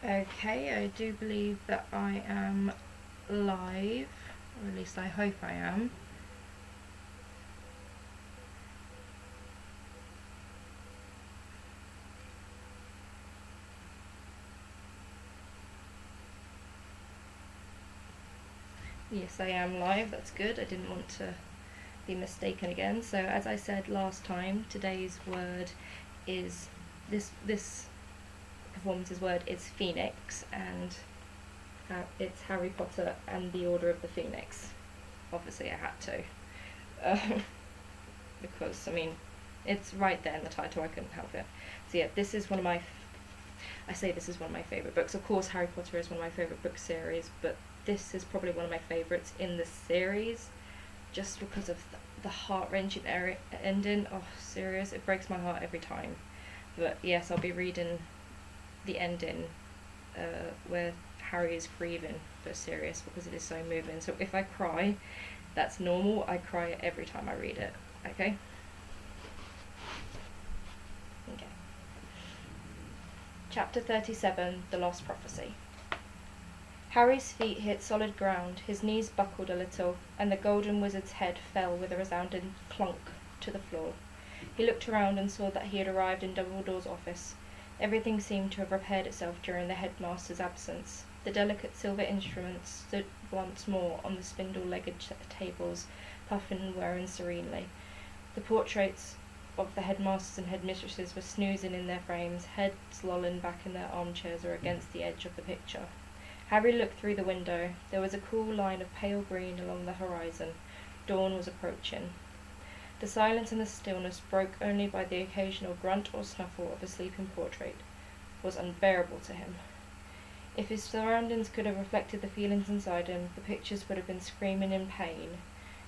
Okay, I do believe that I am live, or at least I hope I am. Yes, I am live, that's good. I didn't want to be mistaken again. So as I said last time, today's word is this performance's word is Phoenix, and it's Harry Potter and the Order of the Phoenix. Obviously, I had to, because I mean, it's right there in the title. I couldn't help it. So yeah, this is one of my. I say this is one of my favourite books. Of course, Harry Potter is one of my favourite book series, but this is probably one of my favourites in the series, just because of the heart-wrenching ending. Oh, serious, it breaks my heart every time. But yes, I'll be reading the ending where Harry is grieving for Sirius, because it is so moving. So if I cry, that's normal. I cry every time I read it. Okay? Okay. Chapter 37, The Lost Prophecy. Harry's feet hit solid ground, his knees buckled a little, and the golden wizard's head fell with a resounding clunk to the floor. He looked around and saw that he had arrived in Dumbledore's office. Everything seemed to have repaired itself during the headmaster's absence. The delicate silver instruments stood once more on the spindle-legged tables, puffing and whirring serenely. The portraits of the headmasters and headmistresses were snoozing in their frames, heads lolling back in their armchairs or against the edge of the picture. Harry looked through the window. There was a cool line of pale green along the horizon. Dawn was approaching. The silence and the stillness, broke only by the occasional grunt or snuffle of a sleeping portrait, was unbearable to him. If his surroundings could have reflected the feelings inside him, the pictures would have been screaming in pain.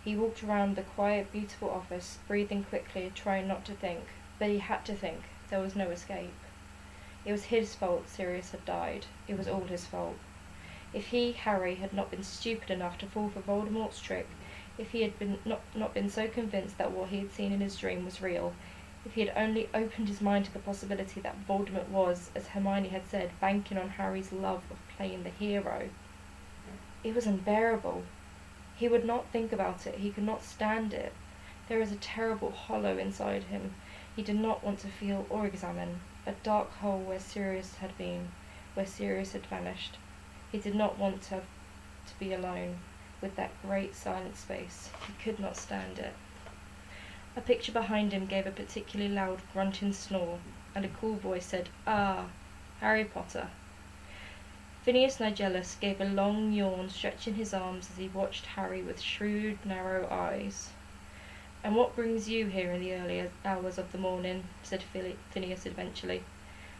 He walked around the quiet, beautiful office, breathing quickly, trying not to think. But he had to think. There was no escape. It was his fault Sirius had died. It was all his fault. If he, Harry, had not been stupid enough to fall for Voldemort's trick, if he had not been so convinced that what he had seen in his dream was real, if he had only opened his mind to the possibility that Voldemort was, as Hermione had said, banking on Harry's love of playing the hero, it was unbearable. He would not think about it. He could not stand it. There was a terrible hollow inside him. He did not want to feel or examine. A dark hole where Sirius had been, where Sirius had vanished. He did not want to be alone with that great silent space. He could not stand it. A picture behind him gave a particularly loud grunting snore, and a cool voice said, "Ah, Harry Potter." Phineas Nigellus gave a long yawn, stretching his arms as he watched Harry with shrewd, narrow eyes. "And what brings you here in the early hours of the morning?" said Phineas eventually.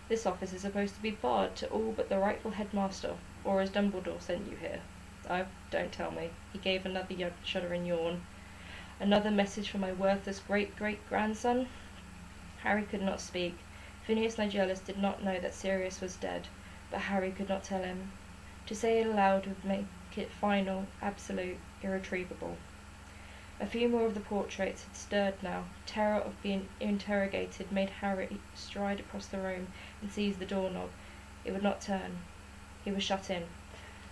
"This office is supposed to be barred to all but the rightful headmaster, or has Dumbledore sent you here?" "Oh, don't tell me." He gave another shuddering yawn. "Another message from my worthless great-great-grandson?" Harry could not speak. Phineas Nigellus did not know that Sirius was dead, but Harry could not tell him. To say it aloud would make it final, absolute, irretrievable. A few more of the portraits had stirred now. Terror of being interrogated made Harry stride across the room and seize the doorknob. It would not turn. He was shut in.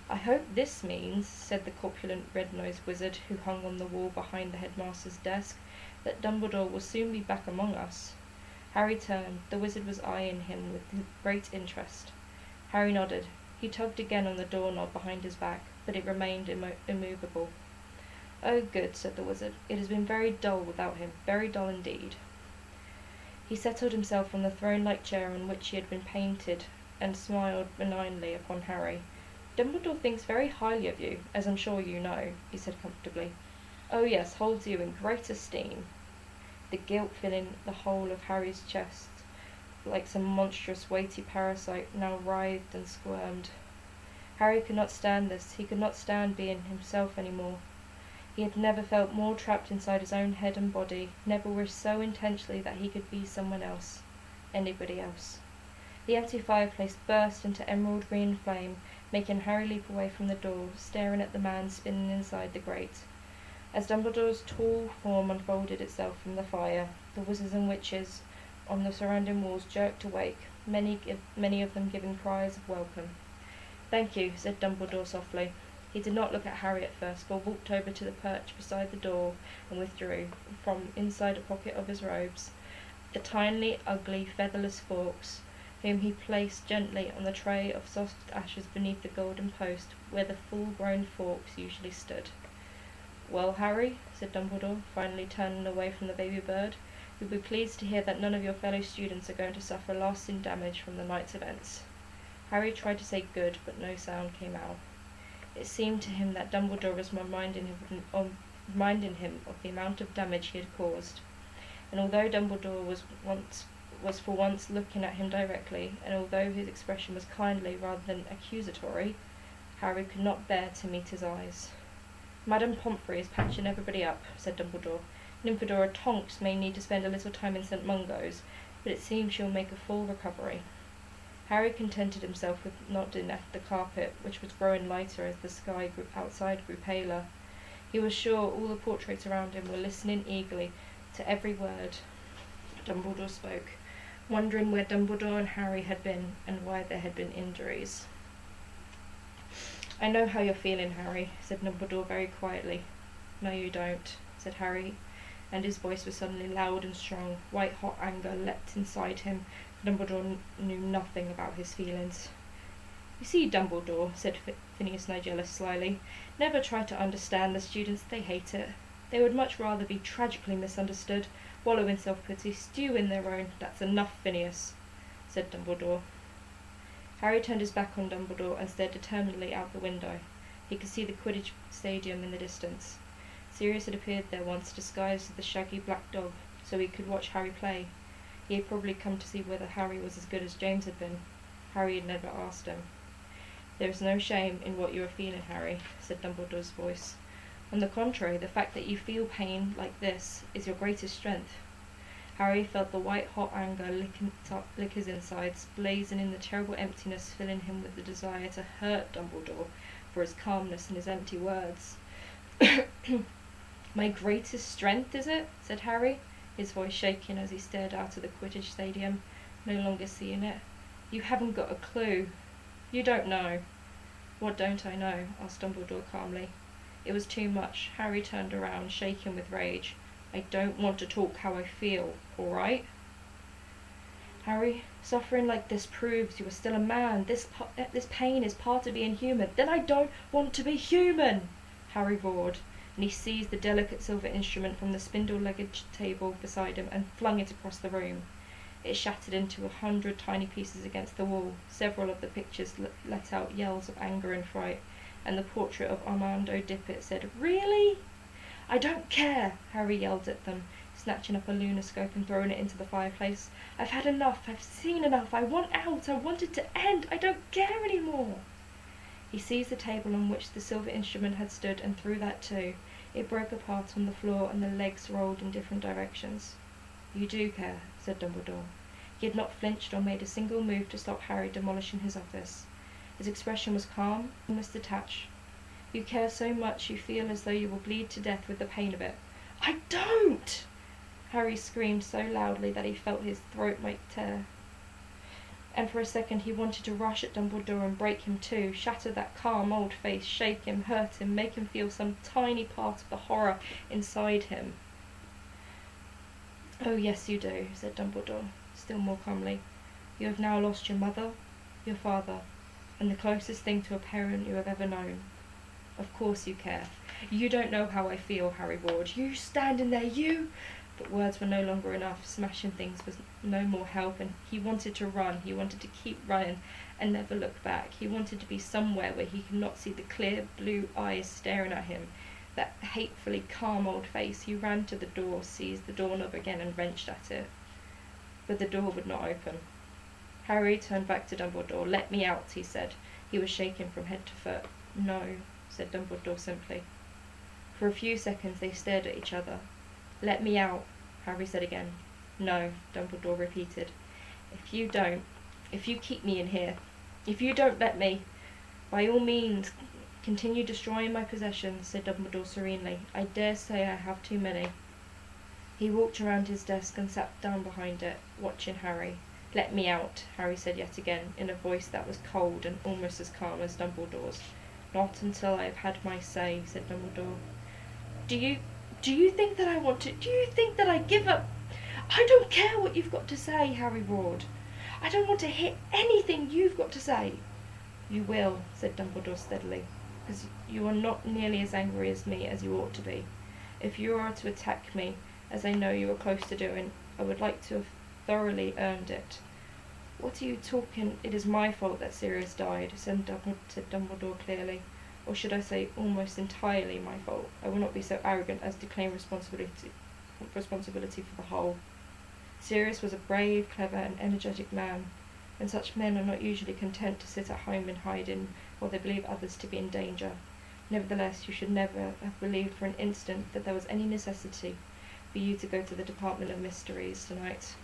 "I hope this means," said the corpulent red-nosed wizard who hung on the wall behind the headmaster's desk, "that Dumbledore will soon be back among us." Harry turned. The wizard was eyeing him with great interest. Harry nodded. He tugged again on the doorknob behind his back, but it remained immovable. "Oh, good," said the wizard. "It has been very dull without him, very dull indeed." He settled himself on the throne-like chair on which he had been painted, and smiled benignly upon Harry. "Dumbledore thinks very highly of you, as I'm sure you know," he said comfortably. "Oh yes, holds you in great esteem." The guilt filling the whole of Harry's chest, like some monstrous weighty parasite, now writhed and squirmed. Harry could not stand this. He could not stand being himself any more. He had never felt more trapped inside his own head and body, never wished so intensely that he could be someone else, anybody else. The empty fireplace burst into emerald green flame, making Harry leap away from the door, staring at the man spinning inside the grate. As Dumbledore's tall form unfolded itself from the fire, the wizards and witches on the surrounding walls jerked awake, many of them giving cries of welcome. "Thank you," said Dumbledore softly. He did not look at Harry at first, but walked over to the perch beside the door and withdrew, from inside a pocket of his robes, the tiny, ugly, featherless forks, whom he placed gently on the tray of soft ashes beneath the golden post where the full-grown forks usually stood. "Well, Harry," said Dumbledore, finally turning away from the baby bird, "you'll be pleased to hear that none of your fellow students are going to suffer lasting damage from the night's events." Harry tried to say good, but no sound came out. It seemed to him that Dumbledore was reminding him of the amount of damage he had caused, and although Dumbledore was for once looking at him directly, and although his expression was kindly rather than accusatory, Harry could not bear to meet his eyes. "Madame Pomfrey is patching everybody up," said Dumbledore. "Nymphadora Tonks may need to spend a little time in St. Mungo's, but it seems she'll make a full recovery." Harry contented himself with nodding at the carpet, which was growing lighter as the sky outside grew paler. He was sure all the portraits around him were listening eagerly to every word Dumbledore spoke, wondering where Dumbledore and Harry had been and why there had been injuries. "I know how you're feeling, Harry," said Dumbledore very quietly. "No, you don't," said Harry, and his voice was suddenly loud and strong. White-hot anger leapt inside him. Dumbledore knew nothing about his feelings. "You see, Dumbledore," said Phineas Nigellus slyly, "never try to understand the students. They hate it. They would much rather be tragically misunderstood, wallow in self-pity, stew in their own—" "That's enough, Phineas," said Dumbledore. Harry turned his back on Dumbledore and stared determinedly out the window. He could see the Quidditch stadium in the distance. Sirius had appeared there once, disguised as the shaggy black dog, so he could watch Harry play. He had probably come to see whether Harry was as good as James had been. Harry had never asked him. "There is no shame in what you are feeling, Harry," said Dumbledore's voice. "On the contrary, the fact that you feel pain like this is your greatest strength." Harry felt the white-hot anger lick his insides, blazing in the terrible emptiness, filling him with the desire to hurt Dumbledore for his calmness and his empty words. "My greatest strength, is it?" said Harry, his voice shaking as he stared out of the Quidditch stadium, no longer seeing it. "You haven't got a clue. You don't know." "What don't I know?" asked Dumbledore calmly. It was too much. Harry turned around, shaking with rage. "I don't want to talk how I feel, all right?" "Harry, suffering like this proves you are still a man. This pain is part of being human." "Then I don't want to be human!" Harry roared, and he seized the delicate silver instrument from the spindle-legged table beside him and flung it across the room. It shattered into 100 tiny pieces against the wall. Several of the pictures let out yells of anger and fright, and the portrait of Armando Dippet said, "Really?" "I don't care!" Harry yelled at them, snatching up a lunoscope and throwing it into the fireplace. "I've had enough. I've seen enough. I want out. I want it to end. I don't care any more." He seized the table on which the silver instrument had stood and threw that too. It broke apart on the floor and the legs rolled in different directions. "You do care," said Dumbledore. He had not flinched or made a single move to stop Harry demolishing his office. His expression was calm, almost detached. "You care so much you feel as though you will bleed to death with the pain of it." "I don't!" Harry screamed so loudly that he felt his throat might tear. And for a second he wanted to rush at Dumbledore and break him too, shatter that calm old face, shake him, hurt him, make him feel some tiny part of the horror inside him. "Oh yes, you do," said Dumbledore, still more calmly. "You have now lost your mother, your father, and the closest thing to a parent you have ever known. Of course you care." "You don't know how I feel," Harry roared. "You standing there, you—" But words were no longer enough. Smashing things was no more help, and he wanted to run. He wanted to keep running and never look back. He wanted to be somewhere where he could not see the clear blue eyes staring at him, that hatefully calm old face. He ran to the door, seized the doorknob again and wrenched at it. But the door would not open. Harry turned back to Dumbledore. "Let me out," he said. He was shaking from head to foot. "No," said Dumbledore simply. For a few seconds they stared at each other. "Let me out," Harry said again. "No," Dumbledore repeated. If you keep me in here, if you don't let me, by all means continue destroying my possessions," said Dumbledore serenely. "I dare say I have too many." He walked around his desk and sat down behind it. watching Harry. "Let me out," Harry said yet again, in a voice that was cold and almost as calm as Dumbledore's. "Not until I have had my say," said Dumbledore. Do you think that I want to... Do you think that I give up... I don't care what you've got to say," Harry roared. "I don't want to hear anything you've got to say." "You will," said Dumbledore steadily, "because you are not nearly as angry as me as you ought to be. If you are to attack me, as I know you are close to doing, I would like to have thoroughly earned it." "What are you talking... It is my fault that Sirius died," said Dumbledore clearly. "Or should I say almost entirely my fault. I will not be so arrogant as to claim responsibility for the whole. Sirius was a brave, clever and energetic man, and such men are not usually content to sit at home in hiding while they believe others to be in danger. Nevertheless, you should never have believed for an instant that there was any necessity for you to go to the Department of Mysteries tonight.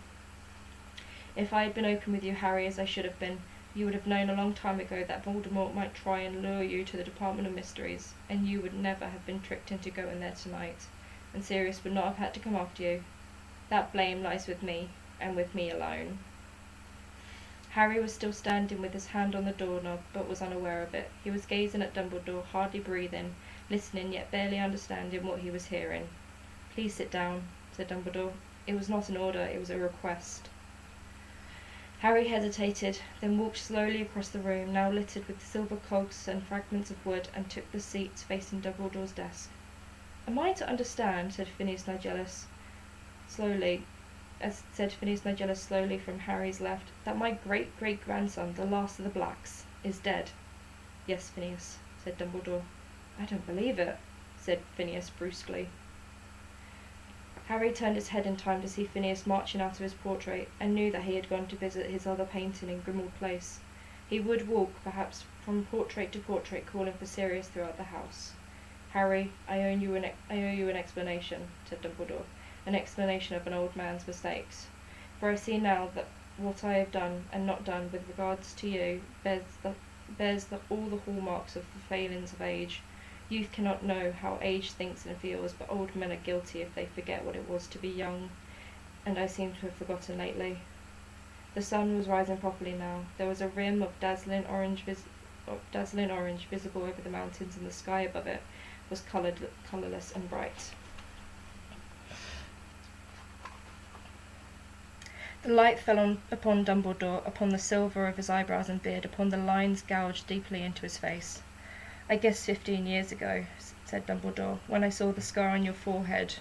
If I had been open with you, Harry, as I should have been, you would have known a long time ago that Voldemort might try and lure you to the Department of Mysteries, and you would never have been tricked into going there tonight, and Sirius would not have had to come after you. That blame lies with me, and with me alone." Harry was still standing with his hand on the doorknob, but was unaware of it. He was gazing at Dumbledore, hardly breathing, listening, yet barely understanding what he was hearing. "Please sit down," said Dumbledore. "It was not an order, it was a request." Harry hesitated, then walked slowly across the room, now littered with silver cogs and fragments of wood, and took the seat facing Dumbledore's desk. "Am I to understand," said Phineas Nigellus slowly from Harry's left, "that my great-great-grandson, the last of the Blacks, is dead?" "Yes, Phineas," said Dumbledore. "I don't believe it," said Phineas brusquely. Harry turned his head in time to see Phineas marching out of his portrait, and knew that he had gone to visit his other painting in Grimmauld Place. He would walk, perhaps, from portrait to portrait, calling for Sirius throughout the house. "Harry, I owe you an explanation," said Dumbledore, "an explanation of an old man's mistakes. For I see now that what I have done and not done with regards to you bears all the hallmarks of the failings of age. Youth cannot know how age thinks and feels, but old men are guilty if they forget what it was to be young, and I seem to have forgotten lately." The sun was rising properly now. There was a rim of dazzling orange visible over the mountains, and the sky above it was colourless and bright. The light fell upon Dumbledore, upon the silver of his eyebrows and beard, upon the lines gouged deeply into his face. "I guess 15 years ago," said Dumbledore, "when I saw the scar on your forehead,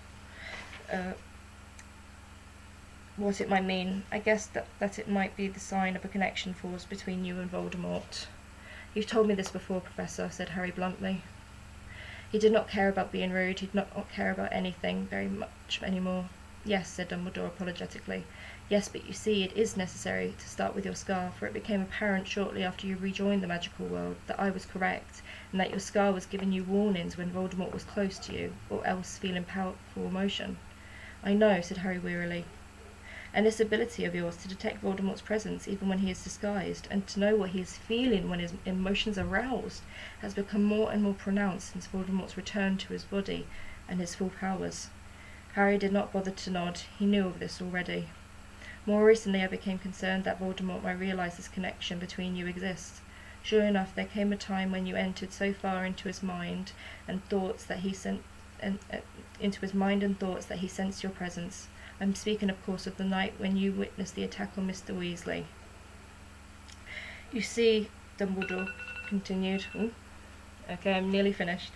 what it might mean. I guessed that it might be the sign of a connection forged between you and Voldemort." "You've told me this before, Professor," said Harry bluntly. He did not care about being rude. He did not care about anything very much anymore. "Yes," said Dumbledore apologetically. "Yes, but you see, it is necessary to start with your scar, for it became apparent shortly after you rejoined the magical world that I was correct, and that your scar was giving you warnings when Voldemort was close to you, or else feeling powerful emotion." "I know," said Harry wearily. "And this ability of yours to detect Voldemort's presence even when he is disguised, and to know what he is feeling when his emotions are roused, has become more and more pronounced since Voldemort's return to his body and his full powers." Harry did not bother to nod. He knew of this already. "More recently I became concerned that Voldemort might realise this connection between you exists. Sure enough, there came a time when you entered so far into his mind and thoughts that he sensed your presence. I'm speaking, of course, of the night when you witnessed the attack on Mr. Weasley. You see," Dumbledore continued. Okay, I'm nearly finished.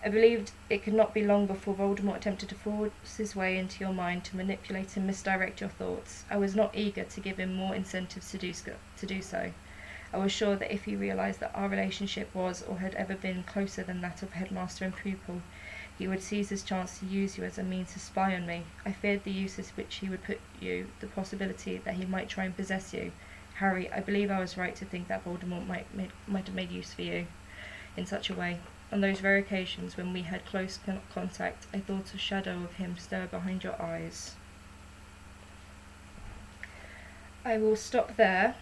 "I believed it could not be long before Voldemort attempted to force his way into your mind to manipulate and misdirect your thoughts. I was not eager to give him more incentives to do so. I was sure that if he realised that our relationship was or had ever been closer than that of headmaster and pupil, he would seize his chance to use you as a means to spy on me. I feared the uses which he would put you, the possibility that he might try and possess you. Harry, I believe I was right to think that Voldemort might have made use for you in such a way. On those rare occasions when we had close contact, I thought a shadow of him stir behind your eyes." I will stop there,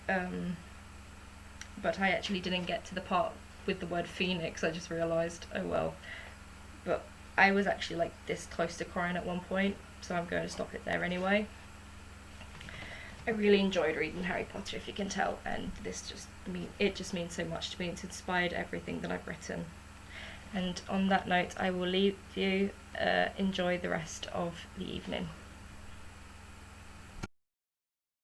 but I actually didn't get to the part with the word phoenix. I just realised, oh well. But I was actually like this close to crying at one point, so I'm going to stop it there anyway. I really enjoyed reading Harry Potter, if you can tell, and it just means so much to me. It's inspired everything that I've written. And on that note, I will leave you. Enjoy the rest of the evening.